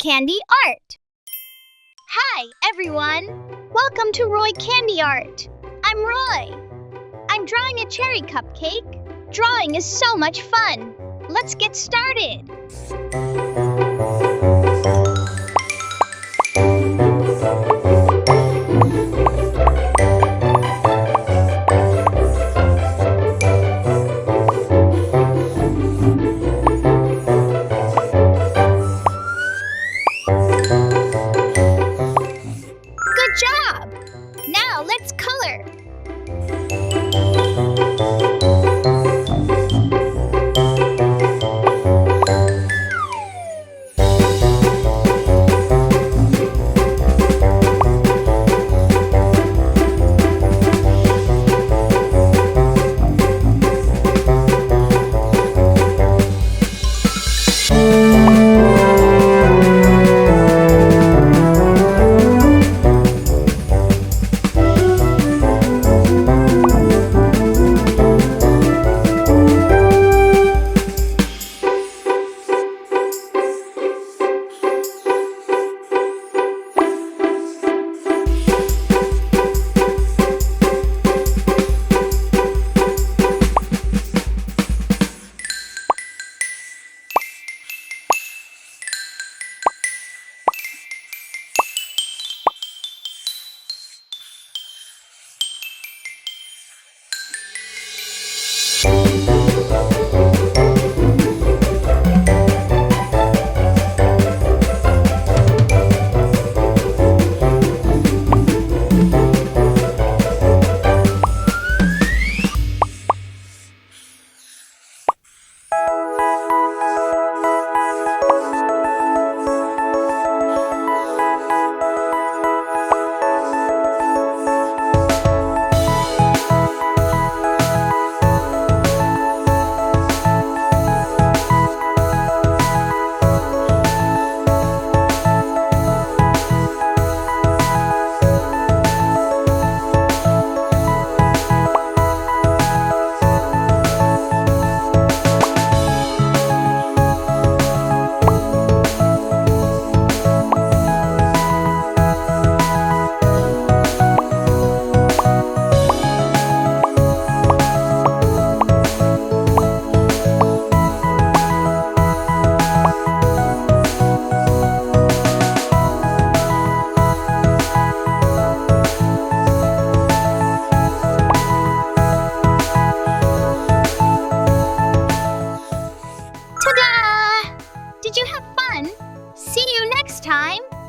Candy Art. Hi, everyone. Welcome to Roy Candy Art. I'm Roy. I'm drawing a cherry cupcake. Drawing is so much fun. Let's get started. Good job! Now let's color. Ta-da! Did you have fun? See you next time!